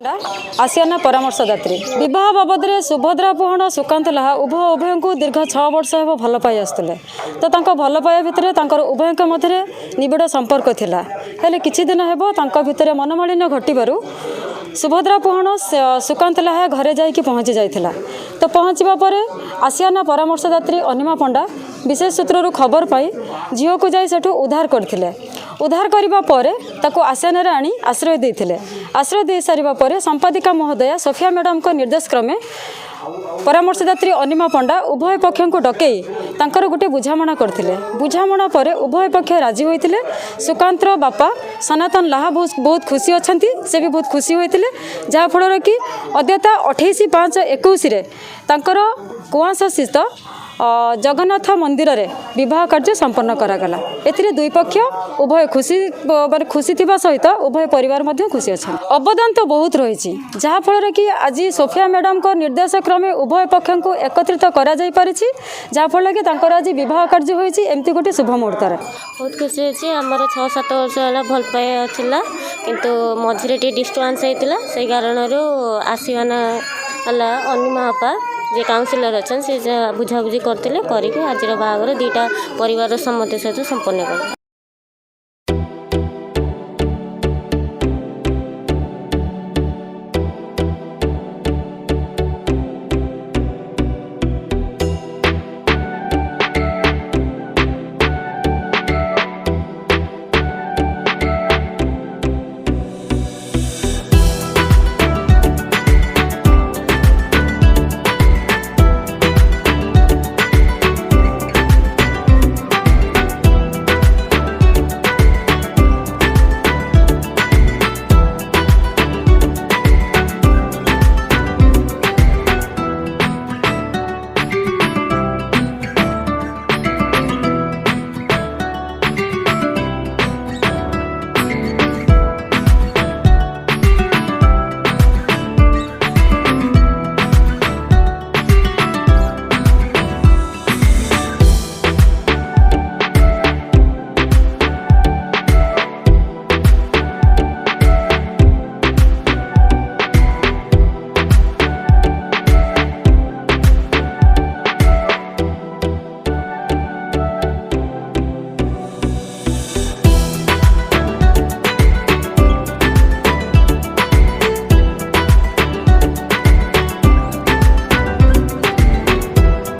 आसियाना परामर्शदात्री विवाह बाबद में सुभद्रा पुहाण सुकांत लाहा उभय को दीर्घ 6 वर्ष हे भल पाई आसुले तो भल पाइबा भितर उभय मध्य निबिड़ संपर्क थिला हेले किछि दिन हेबो भितर मनमालिन्य घटू सुभद्रा पुहाण सुकांत लाहा घरे जाइए पहुँची जाइथिला तो पहुँचवा पर आसियाना परामर्शदात्री अनिमा पंडा विशेष सूत्रु खबर पाई झील को जाई सेठू उद्धार करथिले। उद्धार करने पर ताको आसियाना आनी आश्रय देते आश्रय दे सारिबा पर संपादिका महोदया सोफिया मैडम को निर्देश क्रमे परामर्शदात्री अनिमा पंडा उभय पक्ष को डकई तांकर गोटे बुझामणा करथिले। बुझामणा पर उभय पक्ष राजी होइथिले। सुकांतर बापा सनातन लाहा बहुत खुशी अछंती से भी बहुत खुशी होइथिले जहाँ फल कि अद्यता 28/5/21 रे तांकर कुआंसा स्थित जगन्नाथ मंदिर रे विवाह कार्य संपन्न करागला। एथिरे दुई पक्ष उभय खुशी थिबा सहित उभय परिवार मध्य खुशी अच्छा। अवदान तो बहुत रही जहाँ फल कि आज सोफिया मैडम को निर्देश क्रमे उभय पक्ष को एकत्रित करा जाई परिछि जहाँ फल कि तांकर आज विवाह कार्य होइछि एमती गोटे शुभ मुहूर्त बहुत खुशी अच्छी आमर 6-7 वर्ष है भल पाइबा थिला किंतु मझिरे टी डिस्टर्बांस होइतिला से कारण आसीवाना हला अनिमा आपा जे काउंसिलर अच्छा से बुझाबुझी करते आज बाहागर 2टा परिवार सम्मति सहित संपन्न कर।